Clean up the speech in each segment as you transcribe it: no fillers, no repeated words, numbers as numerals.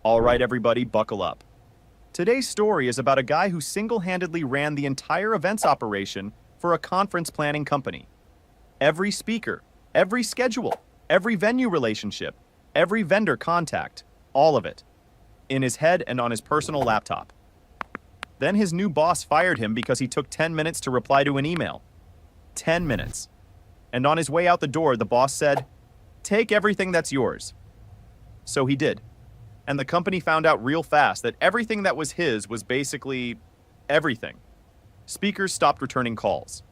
All right, everybody, buckle up. Today's story is about a guy who single-handedly ran the entire events operation for a conference planning company. Every speaker, every schedule, every venue relationship, every vendor contact, all of it, in his head and on his personal laptop. Then his new boss fired him because he took 10 minutes to reply to an email. 10 minutes. And on his way out the door, the boss said, "Take everything that's yours." So he did. And the company found out real fast that everything that was his was basically everything. Speakers stopped returning calls.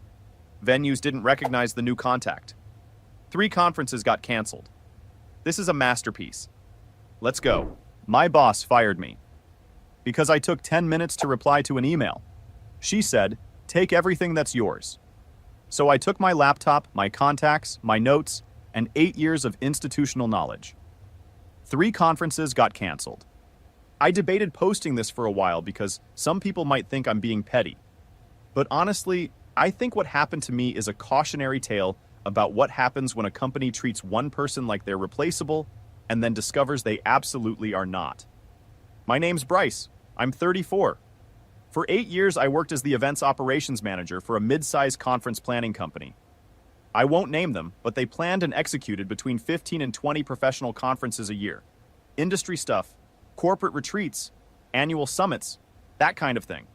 Venues didn't recognize the new contact. 3 conferences got canceled. This is a masterpiece. Let's go. My boss fired me because I took 10 minutes to reply to an email. She said, "Take everything that's yours." So I took my laptop, my contacts, my notes, and 8 years of institutional knowledge. 3 conferences got canceled. I debated posting this for a while because some people might think I'm being petty. But honestly, I think what happened to me is a cautionary tale about what happens when a company treats one person like they're replaceable and then discovers they absolutely are not. My name's Bryce. I'm 34. For 8 years, I worked as the events operations manager for a mid-sized conference planning company. I won't name them, but they planned and executed between 15 and 20 professional conferences a year. Industry stuff, corporate retreats, annual summits, that kind of thing.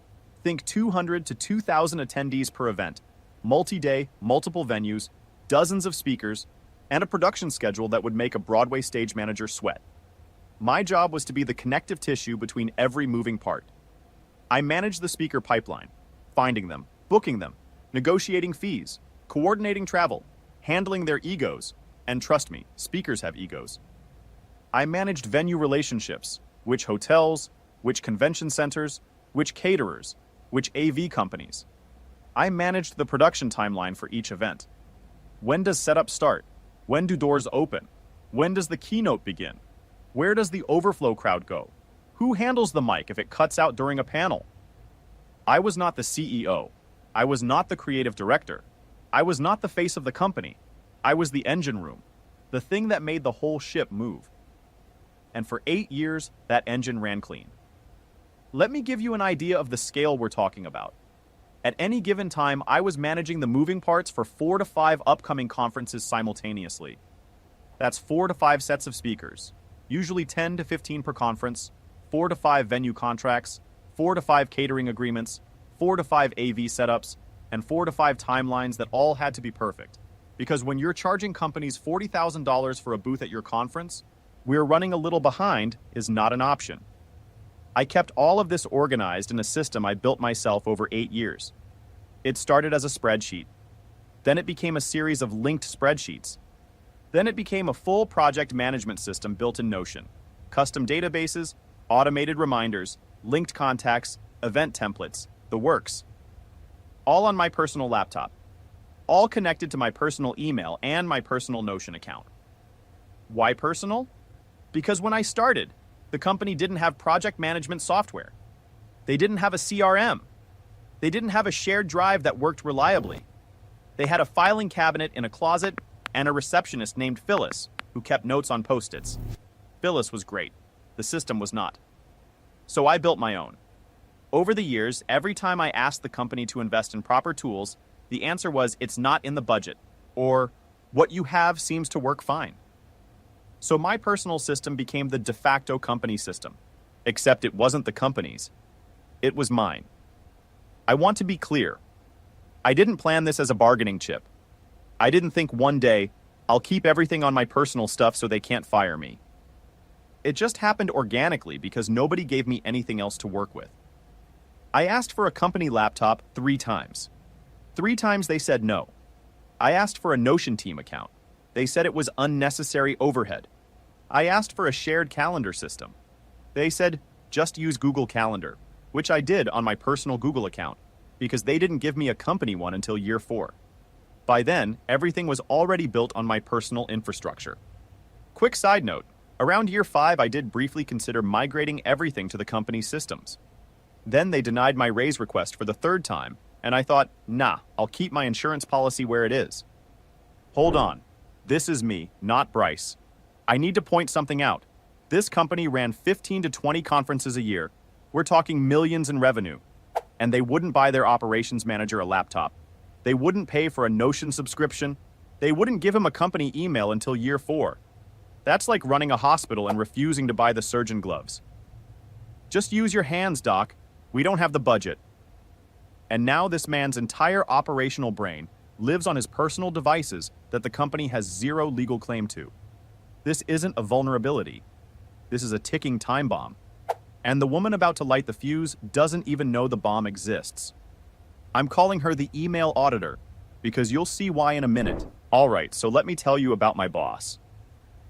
Think 200 to 2,000 attendees per event, multi-day, multiple venues, dozens of speakers, and a production schedule that would make a Broadway stage manager sweat. My job was to be the connective tissue between every moving part. I managed the speaker pipeline, finding them, booking them, negotiating fees, coordinating travel, handling their egos, and trust me, speakers have egos. I managed venue relationships, which hotels, which convention centers, which caterers, which AV companies. I managed the production timeline for each event. When does setup start? When do doors open? When does the keynote begin? Where does the overflow crowd go? Who handles the mic if it cuts out during a panel? I was not the CEO. I was not the creative director. I was not the face of the company. I was the engine room, the thing that made the whole ship move. And for 8 years, that engine ran clean. Let me give you an idea of the scale we're talking about. At any given time, I was managing the moving parts for 4 to 5 upcoming conferences simultaneously. That's 4 to 5 sets of speakers, usually 10 to 15 per conference, 4 to 5 venue contracts, 4 to 5 catering agreements, 4 to 5 AV setups, and 4 to 5 timelines that all had to be perfect. Because when you're charging companies $40,000 for a booth at your conference, we're running a little behind is not an option. I kept all of this organized in a system I built myself over 8 years. It started as a spreadsheet. Then it became a series of linked spreadsheets. Then it became a full project management system built in Notion. Custom databases, automated reminders, linked contacts, event templates, the works. All on my personal laptop. All connected to my personal email and my personal Notion account. Why personal? Because when I started, the company didn't have project management software. They didn't have a CRM. They didn't have a shared drive that worked reliably. They had a filing cabinet in a closet and a receptionist named Phyllis who kept notes on Post-its. Phyllis was great. The system was not. So I built my own. Over the years, every time I asked the company to invest in proper tools, the answer was, "It's not in the budget," or "What you have seems to work fine." So my personal system became the de facto company system, except it wasn't the company's. It was mine. I want to be clear. I didn't plan this as a bargaining chip. I didn't think one day, I'll keep everything on my personal stuff so they can't fire me. It just happened organically because nobody gave me anything else to work with. I asked for a company laptop 3 times. 3 times they said no. I asked for a Notion team account. They said it was unnecessary overhead. I asked for a shared calendar system. They said, just use Google Calendar, which I did on my personal Google account, because they didn't give me a company one until year 4. By then, everything was already built on my personal infrastructure. Quick side note, around year 5, I did briefly consider migrating everything to the company's systems. Then they denied my raise request for the 3rd time, and I thought, nah, I'll keep my insurance policy where it is. Hold on. This is me, not Bryce. I need to point something out. This company ran 15 to 20 conferences a year. We're talking millions in revenue. And they wouldn't buy their operations manager a laptop. They wouldn't pay for a Notion subscription. They wouldn't give him a company email until year 4. That's like running a hospital and refusing to buy the surgeon gloves. Just use your hands, doc. We don't have the budget. And now this man's entire operational brain lives on his personal devices that the company has zero legal claim to. This isn't a vulnerability. This is a ticking time bomb. And the woman about to light the fuse doesn't even know the bomb exists. I'm calling her the email auditor, because you'll see why in a minute. All right, so let me tell you about my boss.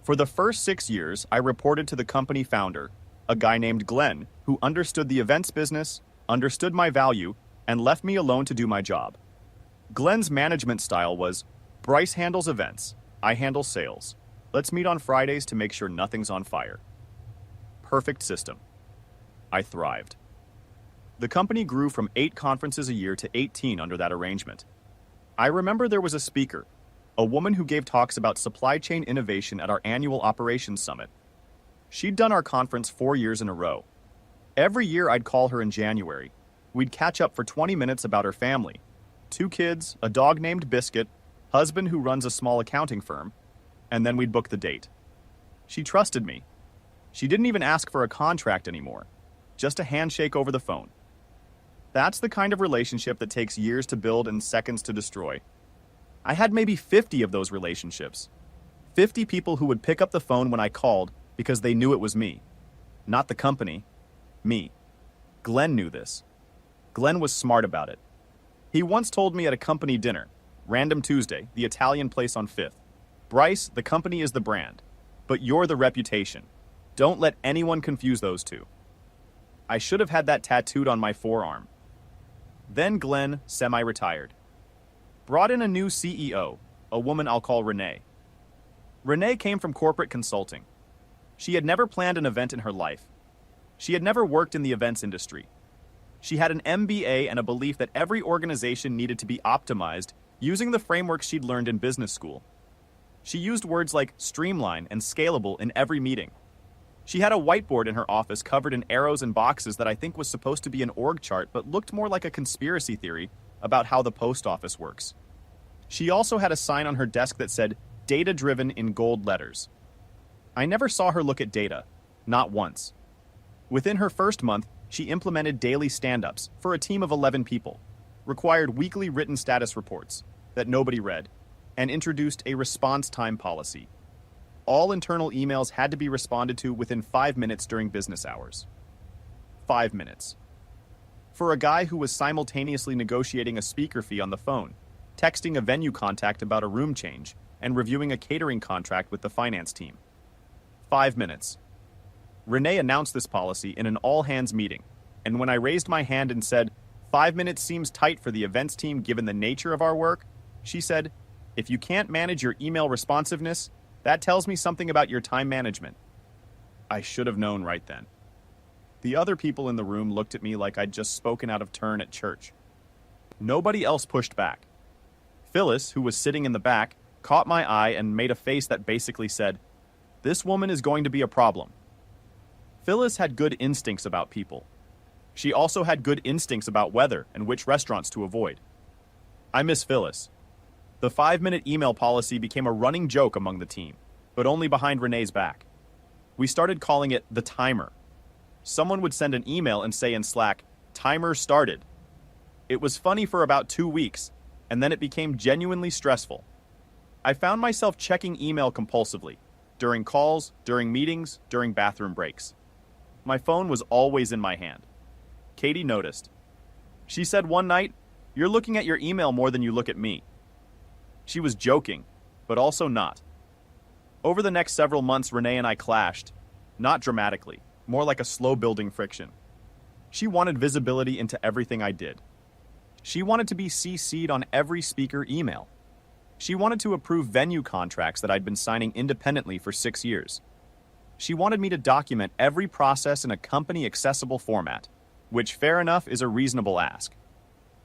For the first 6 years, I reported to the company founder, a guy named Glenn, who understood the events business, understood my value, and left me alone to do my job. Glenn's management style was, Bryce handles events, I handle sales. Let's meet on Fridays to make sure nothing's on fire. Perfect system. I thrived. The company grew from 8 conferences a year to 18 under that arrangement. I remember there was a speaker, a woman who gave talks about supply chain innovation at our annual operations summit. She'd done our conference 4 years in a row. Every year I'd call her in January. We'd catch up for 20 minutes about her family. 2 kids, a dog named Biscuit, husband who runs a small accounting firm, and then we'd book the date. She trusted me. She didn't even ask for a contract anymore, just a handshake over the phone. That's the kind of relationship that takes years to build and seconds to destroy. I had maybe 50 of those relationships. 50 people who would pick up the phone when I called because they knew it was me. Not the company. Me. Glenn knew this. Glenn was smart about it. He once told me at a company dinner, Random Tuesday, the Italian place on 5th, Bryce, the company is the brand, but you're the reputation. Don't let anyone confuse those two. I should have had that tattooed on my forearm. Then Glenn, semi-retired. Brought in a new CEO, a woman I'll call Renee. Renee came from corporate consulting. She had never planned an event in her life. She had never worked in the events industry. She had an MBA and a belief that every organization needed to be optimized using the frameworks she'd learned in business school. She used words like streamline and scalable in every meeting. She had a whiteboard in her office covered in arrows and boxes that I think was supposed to be an org chart but looked more like a conspiracy theory about how the post office works. She also had a sign on her desk that said, data-driven in gold letters. I never saw her look at data, not once. Within her first month, she implemented daily stand-ups for a team of 11 people, required weekly written status reports that nobody read, and introduced a response time policy. All internal emails had to be responded to within 5 minutes during business hours. 5 minutes. For a guy who was simultaneously negotiating a speaker fee on the phone, texting a venue contact about a room change, and reviewing a catering contract with the finance team. 5 minutes. Renee announced this policy in an all-hands meeting, and when I raised my hand and said, 5 minutes seems tight for the events team given the nature of our work, she said, if you can't manage your email responsiveness, that tells me something about your time management. I should have known right then. The other people in the room looked at me like I'd just spoken out of turn at church. Nobody else pushed back. Phyllis, who was sitting in the back, caught my eye and made a face that basically said, this woman is going to be a problem. Phyllis had good instincts about people. She also had good instincts about weather and which restaurants to avoid. I miss Phyllis. The 5-minute email policy became a running joke among the team, but only behind Renee's back. We started calling it the timer. Someone would send an email and say in Slack, timer started. It was funny for about 2 weeks, and then it became genuinely stressful. I found myself checking email compulsively, during calls, during meetings, during bathroom breaks. My phone was always in my hand. Katie noticed. She said one night, you're looking at your email more than you look at me. She was joking, but also not. Over the next several months, Renee and I clashed. Not dramatically, more like a slow-building friction. She wanted visibility into everything I did. She wanted to be CC'd on every speaker email. She wanted to approve venue contracts that I'd been signing independently for 6 years. She wanted me to document every process in a company-accessible format, which, fair enough, is a reasonable ask.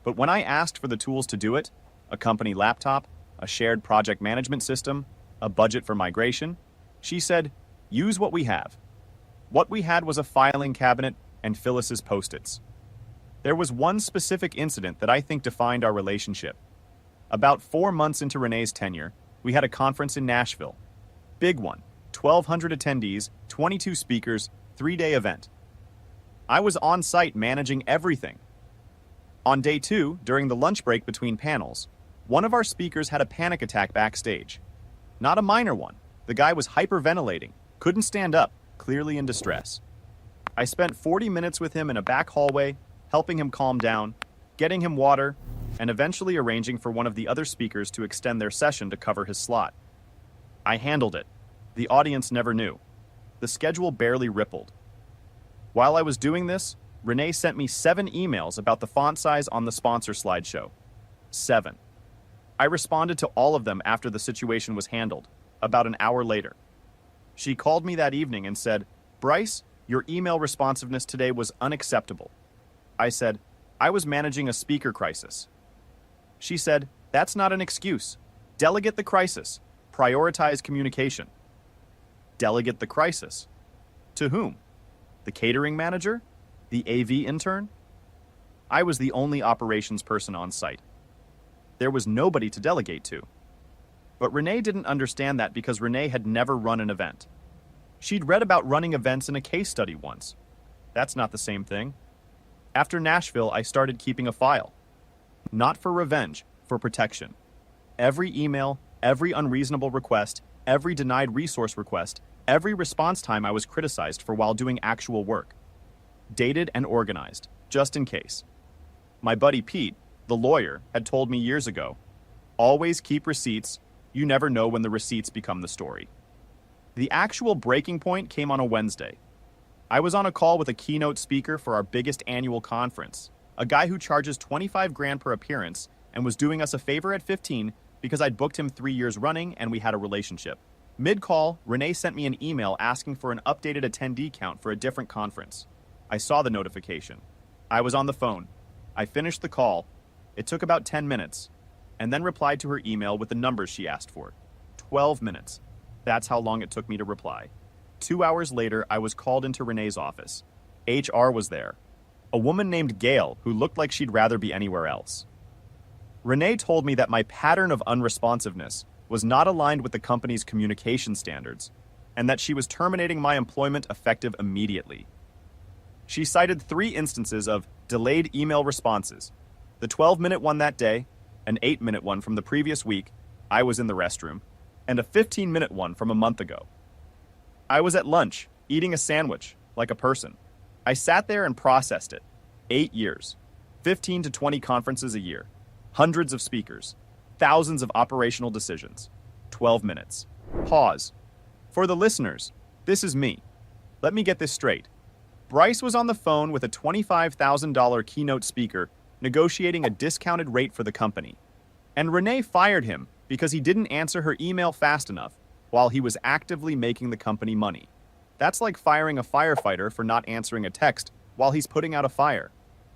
But when I asked for the tools to do it, a company laptop, a shared project management system, a budget for migration, she said, use what we have. What we had was a filing cabinet and Phyllis's Post-its. There was one specific incident that I think defined our relationship. About 4 months into Renee's tenure, we had a conference in Nashville. Big one, 1,200 attendees, 22 speakers, 3-day event. I was on site managing everything. On day 2, during the lunch break between panels, one of our speakers had a panic attack backstage. Not a minor one. The guy was hyperventilating, couldn't stand up, clearly in distress. I spent 40 minutes with him in a back hallway, helping him calm down, getting him water, and eventually arranging for one of the other speakers to extend their session to cover his slot. I handled it. The audience never knew. The schedule barely rippled. While I was doing this, Renee sent me 7 emails about the font size on the sponsor slideshow. 7. I responded to all of them after the situation was handled, about an hour later. She called me that evening and said, "Bryce, your email responsiveness today was unacceptable." I said, "I was managing a speaker crisis." She said, "That's not an excuse. Delegate the crisis. Prioritize communication." Delegate the crisis. To whom? The catering manager? The AV intern? I was the only operations person on site. There was nobody to delegate to. But Renee didn't understand that because Renee had never run an event. She'd read about running events in a case study once. That's not the same thing. After Nashville, I started keeping a file. Not for revenge, for protection. Every email, every unreasonable request, every denied resource request, every response time I was criticized for while doing actual work. Dated and organized, just in case. My buddy Pete, the lawyer, had told me years ago, "Always keep receipts. You never know when the receipts become the story." The actual breaking point came on a Wednesday. I was on a call with a keynote speaker for our biggest annual conference, a guy who charges 25 grand per appearance and was doing us a favor at 15 because I'd booked him 3 years running and we had a relationship. Mid-call, Renee sent me an email asking for an updated attendee count for a different conference. I saw the notification. I was on the phone. I finished the call. It took about 10 minutes, and then replied to her email with the numbers she asked for. 12 minutes. That's how long it took me to reply. 2 hours later, I was called into Renee's office. HR was there. A woman named Gail who looked like she'd rather be anywhere else. Renee told me that my pattern of unresponsiveness was not aligned with the company's communication standards, and that she was terminating my employment effective immediately. She cited 3 instances of delayed email responses, the 12-minute one that day, an 8-minute one from the previous week, I was in the restroom, and a 15-minute one from a month ago. I was at lunch, eating a sandwich, like a person. I sat there and processed it. 8 years, 15 to 20 conferences a year, hundreds of speakers, thousands of operational decisions, 12 minutes. Pause. For the listeners, this is me. Let me get this straight. Bryce was on the phone with a $25,000 keynote speaker negotiating a discounted rate for the company. And Renee fired him because he didn't answer her email fast enough while he was actively making the company money. That's like firing a firefighter for not answering a text while he's putting out a fire.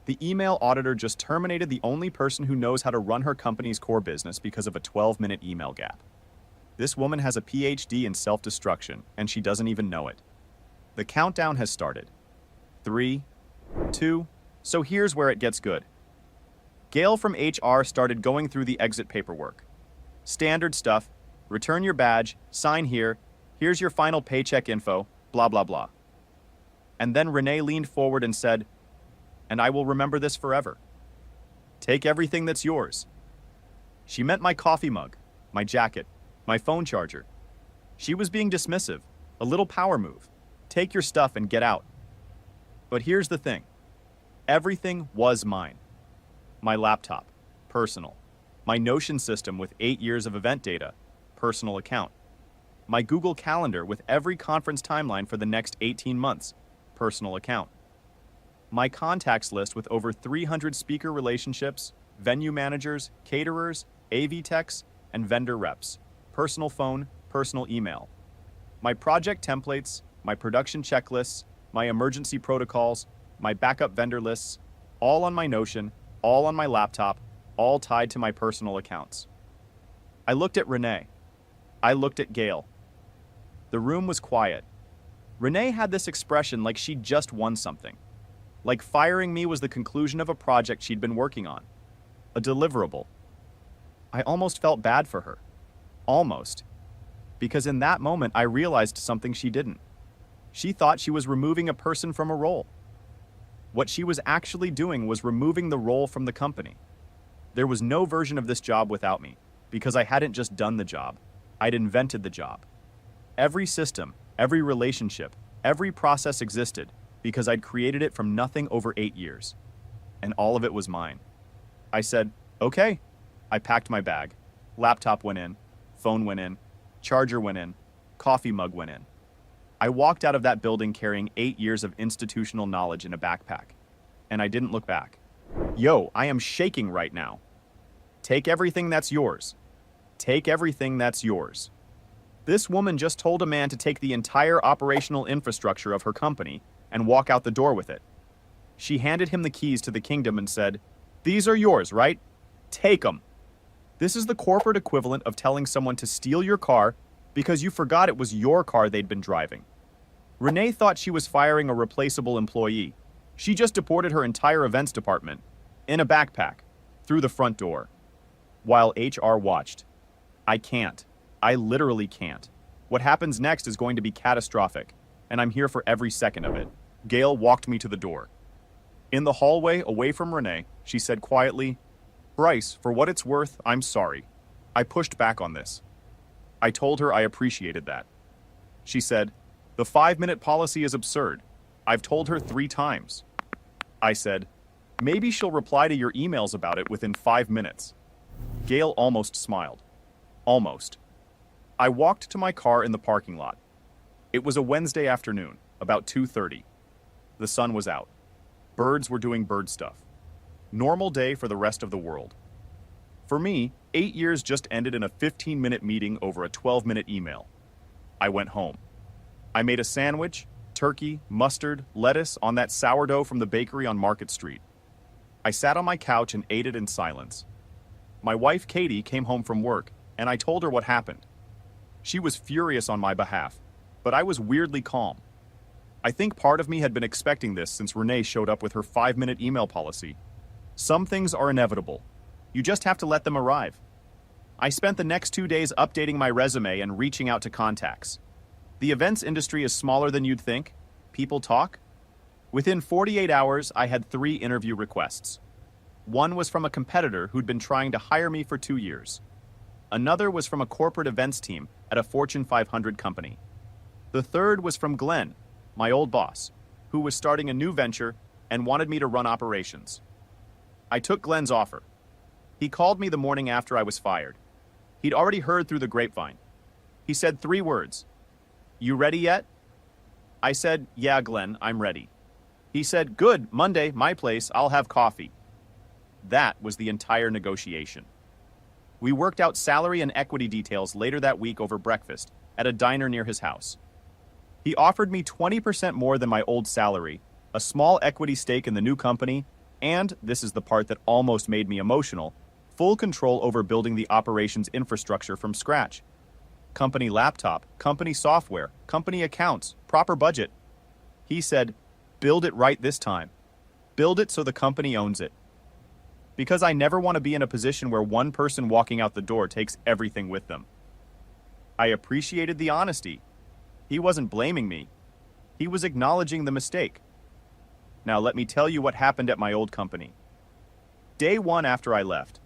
The email auditor just terminated the only person who knows how to run her company's core business because of a 12-minute email gap. This woman has a PhD in self-destruction, and she doesn't even know it. The countdown has started. 3, 2, so here's where it gets good. Gail from HR started going through the exit paperwork. Standard stuff, return your badge, sign here, here's your final paycheck info, blah, blah, blah. And then Renee leaned forward and said, "And I will remember this forever. Take everything that's yours." She meant my coffee mug, my jacket, my phone charger. She was being dismissive, a little power move. Take your stuff and get out. But here's the thing. Everything was mine. My laptop, personal. My Notion system with 8 years of event data, personal account. My Google Calendar with every conference timeline for the next 18 months, personal account. My contacts list with over 300 speaker relationships, venue managers, caterers, AV techs, and vendor reps, personal phone, personal email. My project templates, my production checklists, my emergency protocols, my backup vendor lists, all on my Notion, all on my laptop, all tied to my personal accounts. I looked at Renee. I looked at Gail. The room was quiet. Renee had this expression like she'd just won something. Like firing me was the conclusion of a project she'd been working on. A deliverable. I almost felt bad for her. Almost. Because in that moment, I realized something she didn't. She thought she was removing a person from a role. What she was actually doing was removing the role from the company. There was no version of this job without me, because I hadn't just done the job. I'd invented the job. Every system, every relationship, every process existed because I'd created it from nothing over 8 years. And all of it was mine. I said, okay. I packed my bag. Laptop went in, phone went in, charger went in, coffee mug went in. I walked out of that building carrying 8 years of institutional knowledge in a backpack. And I didn't look back. Yo, I am shaking right now. Take everything that's yours. Take everything that's yours. This woman just told a man to take the entire operational infrastructure of her company and walk out the door with it. She handed him the keys to the kingdom and said, "These are yours, right? Take them." This is the corporate equivalent of telling someone to steal your car because you forgot it was your car they'd been driving. Renee thought she was firing a replaceable employee. She just deported her entire events department, in a backpack, through the front door, while HR watched. I can't. I literally can't. What happens next is going to be catastrophic, and I'm here for every second of it. Gail walked me to the door. In the hallway, away from Renee, she said quietly, "Bryce, for what it's worth, I'm sorry. I pushed back on this." I told her I appreciated that. She said, "The 5-minute policy is absurd. I've told her 3 times." I said, "Maybe she'll reply to your emails about it within 5 minutes." Gail almost smiled. Almost. I walked to my car in the parking lot. It was a Wednesday afternoon, about 2:30. The sun was out. Birds were doing bird stuff. Normal day for the rest of the world. For me, 8 years just ended in a 15-minute meeting over a 12-minute email. I went home. I made a sandwich, turkey, mustard, lettuce on that sourdough from the bakery on Market Street. I sat on my couch and ate it in silence. My wife, Katie, came home from work, and I told her what happened. She was furious on my behalf, but I was weirdly calm. I think part of me had been expecting this since Renee showed up with her 5-minute email policy. Some things are inevitable. You just have to let them arrive. I spent the next 2 days updating my resume and reaching out to contacts. The events industry is smaller than you'd think. People talk. Within 48 hours, I had 3 interview requests. One was from a competitor who'd been trying to hire me for 2 years. Another was from a corporate events team at a Fortune 500 company. The third was from Glenn, my old boss, who was starting a new venture and wanted me to run operations. I took Glenn's offer. He called me the morning after I was fired. He'd already heard through the grapevine. He said 3 words. "You ready yet?" I said, "Yeah, Glenn, I'm ready." He said, "Good, Monday, my place, I'll have coffee." That was the entire negotiation. We worked out salary and equity details later that week over breakfast at a diner near his house. He offered me 20% more than my old salary, a small equity stake in the new company, and, this is the part that almost made me emotional, full control over building the operations infrastructure from scratch. Company laptop, company software, company accounts, proper budget. He said, "Build it right this time. Build it so the company owns it." Because I never want to be in a position where one person walking out the door takes everything with them. I appreciated the honesty. He wasn't blaming me. He was acknowledging the mistake. Now let me tell you what happened at my old company. Day 1 after I left,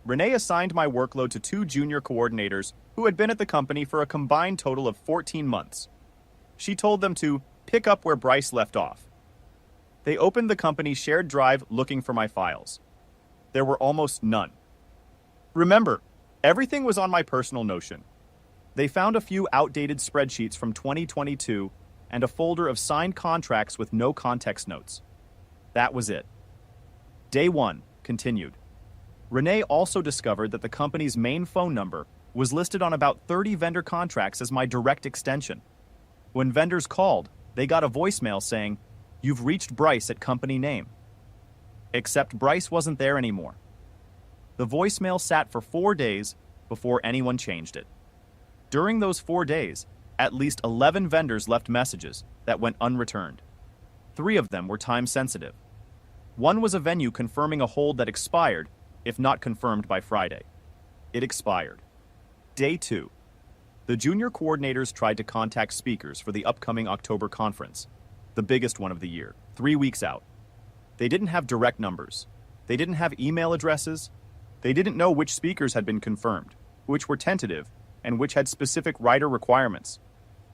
Renee assigned my workload to 2 junior coordinators who had been at the company for a combined total of 14 months. She told them to pick up where Bryce left off. They opened the company's shared drive looking for my files. There were almost none. Remember, everything was on my personal Notion. They found a few outdated spreadsheets from 2022 and a folder of signed contracts with no context notes. That was it. Day 1 continued. Renee also discovered that the company's main phone number was listed on about 30 vendor contracts as my direct extension. When vendors called, they got a voicemail saying, "You've reached Bryce at company name." Except Bryce wasn't there anymore. The voicemail sat for 4 days before anyone changed it. During those 4 days, At least 11 vendors left messages that went unreturned. 3 of them were time-sensitive. One was a venue confirming a hold that expired, if not confirmed by Friday. It expired. Day 2. The junior coordinators tried to contact speakers for the upcoming October conference, the biggest one of the year, 3 weeks out. They didn't have direct numbers. They didn't have email addresses. They didn't know which speakers had been confirmed, which were tentative, and which had specific writer requirements.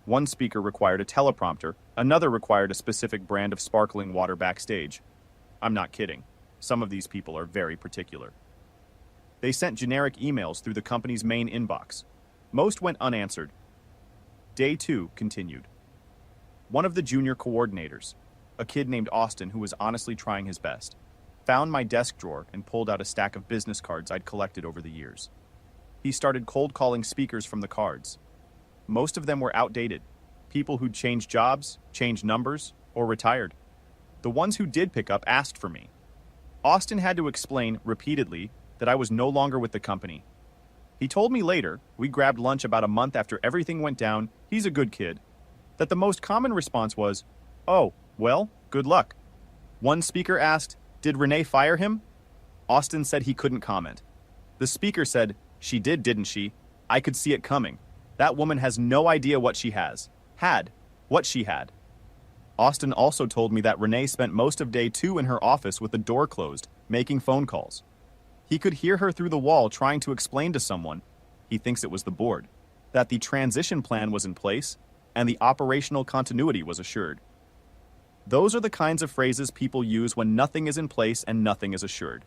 One speaker required a teleprompter, another required a specific brand of sparkling water backstage. I'm not kidding. Some of these people are very particular. They sent generic emails through the company's main inbox. Most went unanswered. Day 2 continued. One of the junior coordinators, a kid named Austin who was honestly trying his best, found my desk drawer and pulled out a stack of business cards I'd collected over the years. He started cold calling speakers from the cards. Most of them were outdated, people who'd changed jobs, changed numbers, or retired. The ones who did pick up asked for me. Austin had to explain repeatedly that I was no longer with the company. He told me later, we grabbed lunch about a month after everything went down, he's a good kid, that the most common response was, "Oh, well, good luck." One speaker asked, "Did Renee fire him?" Austin said he couldn't comment. The speaker said, "She did, didn't she? I could see it coming. That woman has no idea what she has. What she had." Austin also told me that Renee spent most of day 2 in her office with the door closed, making phone calls. He could hear her through the wall trying to explain to someone, he thinks it was the board, that the transition plan was in place and the operational continuity was assured. Those are the kinds of phrases people use when nothing is in place and nothing is assured.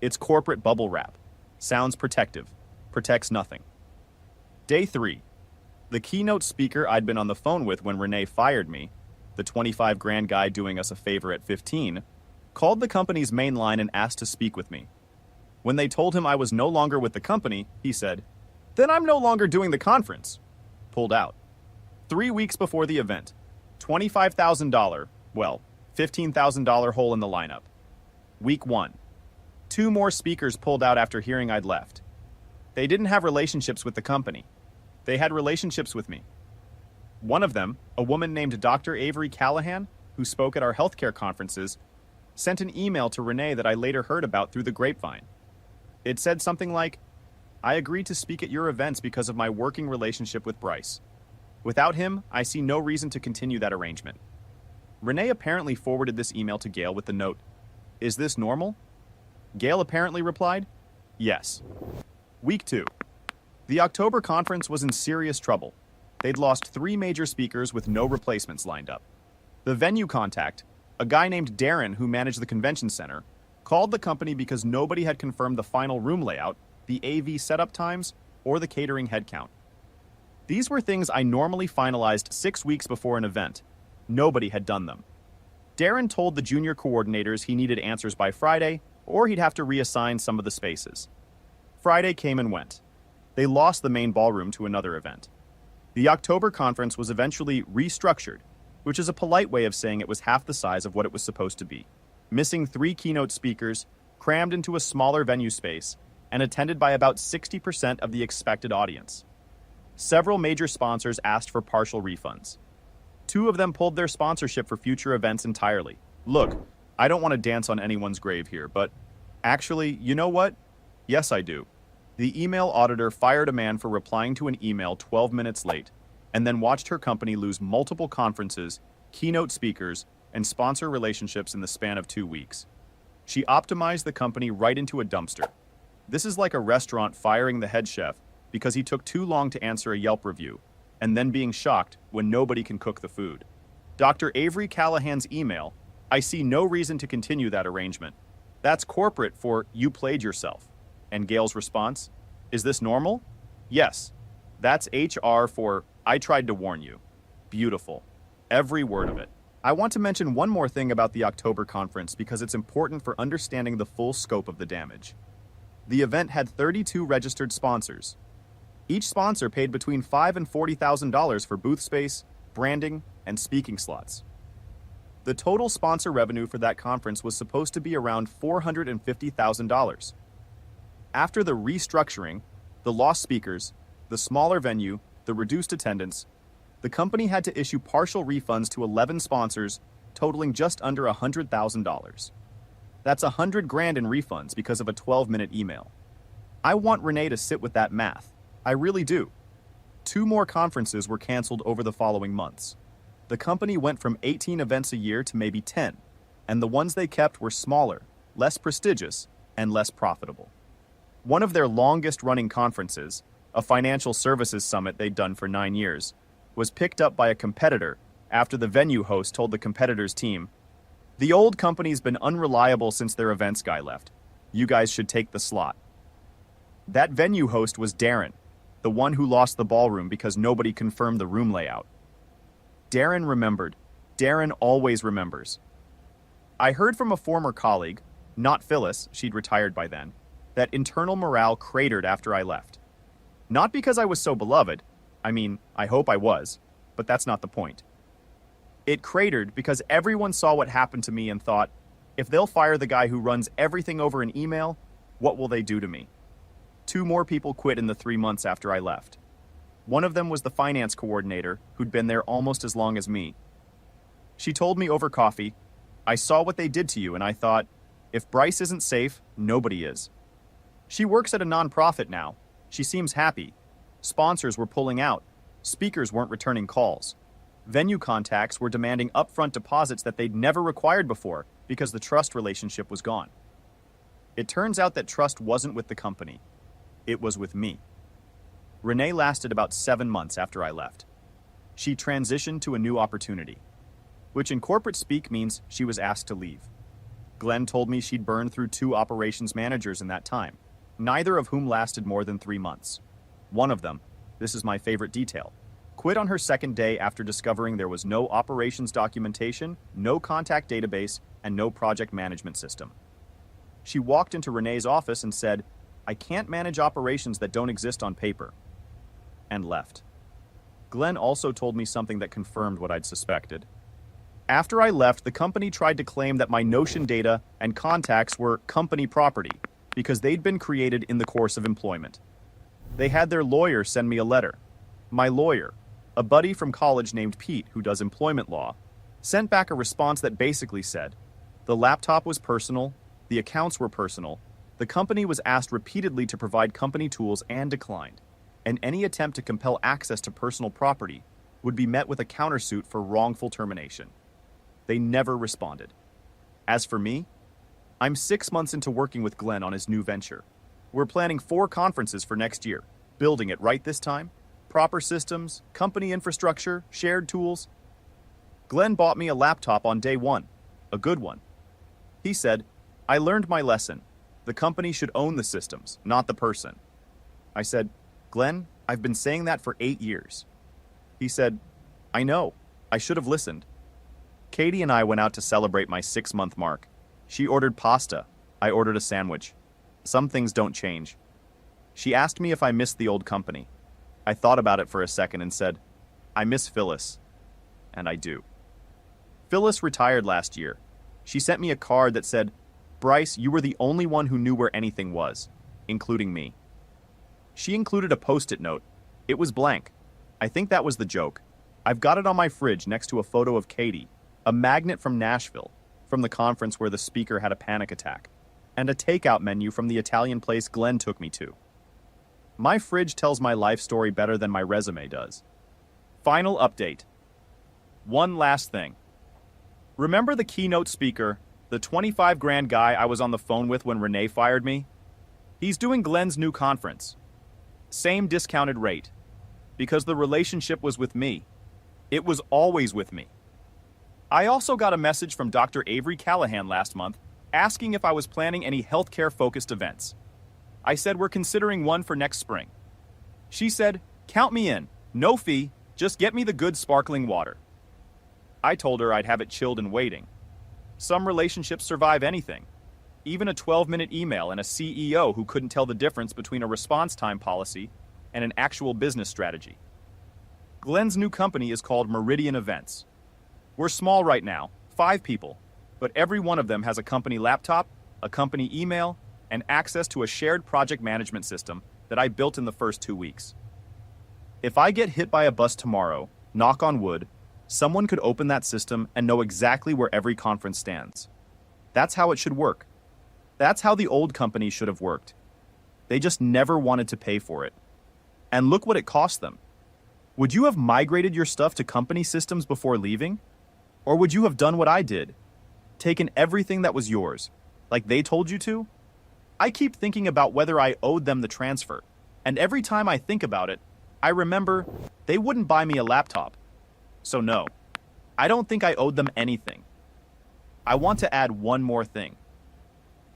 It's corporate bubble wrap. Sounds protective. Protects nothing. Day 3. The keynote speaker I'd been on the phone with when Renee fired me, the 25 grand guy doing us a favor at 15, called the company's main line and asked to speak with me. When they told him I was no longer with the company, he said, "Then I'm no longer doing the conference." Pulled out. 3 weeks before the event, $25,000, well, $15,000 hole in the lineup. Week 1. 2 more speakers pulled out after hearing I'd left. They didn't have relationships with the company. They had relationships with me. One of them, a woman named Dr. Avery Callahan, who spoke at our healthcare conferences, sent an email to Renee that I later heard about through the grapevine. It said something like, "I agreed to speak at your events because of my working relationship with Bryce. Without him, I see no reason to continue that arrangement." Renee apparently forwarded this email to Gail with the note, "Is this normal?" Gail apparently replied, "Yes." Week 2. The October conference was in serious trouble. They'd lost 3 major speakers with no replacements lined up. The venue contact, a guy named Darren who managed the convention center, called the company because nobody had confirmed the final room layout, the AV setup times, or the catering headcount. These were things I normally finalized 6 weeks before an event. Nobody had done them. Darren told the junior coordinators he needed answers by Friday, or he'd have to reassign some of the spaces. Friday came and went. They lost the main ballroom to another event. The October conference was eventually restructured, which is a polite way of saying it was half the size of what it was supposed to be, missing 3 keynote speakers, crammed into a smaller venue space, and attended by about 60% of the expected audience. Several major sponsors asked for partial refunds. 2 of them pulled their sponsorship for future events entirely. Look, I don't want to dance on anyone's grave here, but actually, you know what? Yes, I do. The email auditor fired a man for replying to an email 12 minutes late, and then watched her company lose multiple conferences, keynote speakers, and sponsor relationships in the span of 2 weeks. She optimized the company right into a dumpster. This is like a restaurant firing the head chef because he took too long to answer a Yelp review, and then being shocked when nobody can cook the food. Dr. Avery Callahan's email, "I see no reason to continue that arrangement." That's corporate for "you played yourself." And Gail's response, "Is this normal?" Yes. That's HR for "I tried to warn you." Beautiful. Every word of it. I want to mention one more thing about the October conference because it's important for understanding the full scope of the damage. The event had 32 registered sponsors. Each sponsor paid between $5,000 and $40,000 for booth space, branding, and speaking slots. The total sponsor revenue for that conference was supposed to be around $450,000. After the restructuring, the lost speakers, the smaller venue, the reduced attendance, The company had to issue partial refunds to 11 sponsors, totaling just under $100,000. That's $100,000 in refunds because of a 12-minute email. I want Renee to sit with that math. I really do. 2 more conferences were canceled over the following months. The company went from 18 events a year to maybe 10, and the ones they kept were smaller, less prestigious, and less profitable. One of their longest-running conferences, a financial services summit they'd done for 9 years, was picked up by a competitor after the venue host told the competitor's team, "The old company's been unreliable since their events guy left. You guys should take the slot." That venue host was Darren, the one who lost the ballroom because nobody confirmed the room layout. Darren remembered. Darren always remembers. I heard from a former colleague, not Phyllis, she'd retired by then, that internal morale cratered after I left. Not because I was so beloved, I mean, I hope I was, but that's not the point. It cratered because everyone saw what happened to me and thought, if they'll fire the guy who runs everything over an email, what will they do to me? 2 more people quit in the 3 months after I left. One of them was the finance coordinator, who'd been there almost as long as me. She told me over coffee, "I saw what they did to you and I thought, if Bryce isn't safe, nobody is." She works at a nonprofit now. She seems happy. Sponsors were pulling out. Speakers weren't returning calls. Venue contacts were demanding upfront deposits that they'd never required before because the trust relationship was gone. It turns out that trust wasn't with the company. It was with me. Renee lasted about 7 months after I left. She transitioned to a new opportunity, which in corporate speak means she was asked to leave. Glenn told me she'd burned through 2 operations managers in that time, neither of whom lasted more than 3 months. One of them, this is my favorite detail, quit on her second day after discovering there was no operations documentation, no contact database, and no project management system. She walked into Renee's office and said, "I can't manage operations that don't exist on paper," and left. Glenn also told me something that confirmed what I'd suspected. After I left, the company tried to claim that my Notion data and contacts were company property because they'd been created in the course of employment. They had their lawyer send me a letter. My lawyer, a buddy from college named Pete who does employment law, sent back a response that basically said, the laptop was personal, the accounts were personal, the company was asked repeatedly to provide company tools and declined, and any attempt to compel access to personal property would be met with a countersuit for wrongful termination. They never responded. As for me, I'm 6 months into working with Glenn on his new venture. We're planning 4 conferences for next year, building it right this time, proper systems, company infrastructure, shared tools. Glenn bought me a laptop on day 1, a good one. He said, "I learned my lesson. The company should own the systems, not the person." I said, "Glenn, I've been saying that for 8 years." He said, "I know. I should have listened." Katie and I went out to celebrate my 6-month mark. She ordered pasta. I ordered a sandwich. Some things don't change. She asked me if I missed the old company. I thought about it for a second and said, "I miss Phyllis." And I do. Phyllis retired last year. She sent me a card that said, "Bryce, you were the only one who knew where anything was, including me." She included a Post-it note. It was blank. I think that was the joke. I've got it on my fridge next to a photo of Katie, a magnet from Nashville, from the conference where the speaker had a panic attack, and a takeout menu from the Italian place Glenn took me to. My fridge tells my life story better than my resume does. Final update. One last thing. Remember the keynote speaker, the 25 grand guy I was on the phone with when Renee fired me? He's doing Glenn's new conference. Same discounted rate. Because the relationship was with me. It was always with me. I also got a message from Dr. Avery Callahan last month asking if I was planning any healthcare-focused events. I said we're considering one for next spring. She said, "Count me in, no fee, just get me the good sparkling water." I told her I'd have it chilled and waiting. Some relationships survive anything, even a 12-minute email and a CEO who couldn't tell the difference between a response time policy and an actual business strategy. Glenn's new company is called Meridian Events. We're small right now, 5 people, but every one of them has a company laptop, a company email, and access to a shared project management system that I built in the first 2 weeks. If I get hit by a bus tomorrow, knock on wood, someone could open that system and know exactly where every conference stands. That's how it should work. That's how the old company should have worked. They just never wanted to pay for it. And look what it cost them. Would you have migrated your stuff to company systems before leaving? Or would you have done what I did? Taken everything that was yours, like they told you to? I keep thinking about whether I owed them the transfer, and every time I think about it, I remember they wouldn't buy me a laptop. So no, I don't think I owed them anything. I want to add one more thing.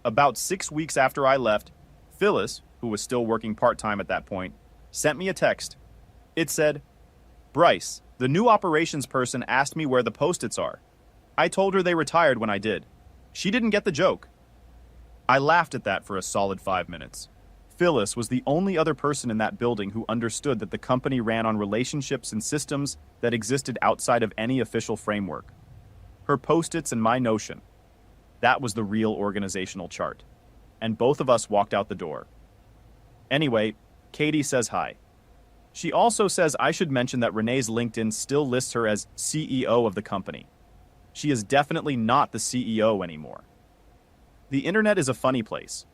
About 6 weeks after I left, Phyllis, who was still working part-time at that point, sent me a text. It said, "Bryce, the new operations person asked me where the Post-its are. I told her they retired when I did. She didn't get the joke." I laughed at that for a solid 5 minutes. Phyllis was the only other person in that building who understood that the company ran on relationships and systems that existed outside of any official framework. Her Post-its and my notion. That was the real organizational chart. And both of us walked out the door. Anyway, Katie says hi. She also says I should mention that Renee's LinkedIn still lists her as CEO of the company. She is definitely not the CEO anymore. The internet is a funny place.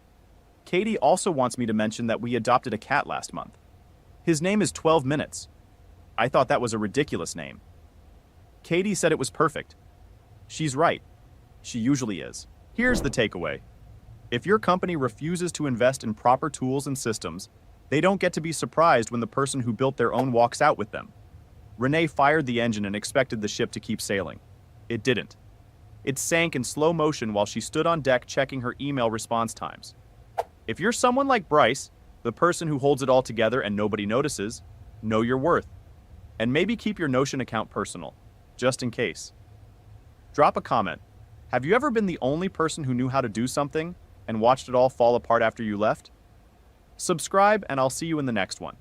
Katie also wants me to mention that we adopted a cat last month. His name is 12 Minutes. I thought that was a ridiculous name. Katie said it was perfect. She's right. She usually is. Here's the takeaway. If your company refuses to invest in proper tools and systems, they don't get to be surprised when the person who built their own walks out with them. Renee fired the engine and expected the ship to keep sailing. It didn't. It sank in slow motion while she stood on deck checking her email response times. If you're someone like Bryce, the person who holds it all together and nobody notices, know your worth. And maybe keep your Notion account personal, just in case. Drop a comment. Have you ever been the only person who knew how to do something and watched it all fall apart after you left? Subscribe, and I'll see you in the next one.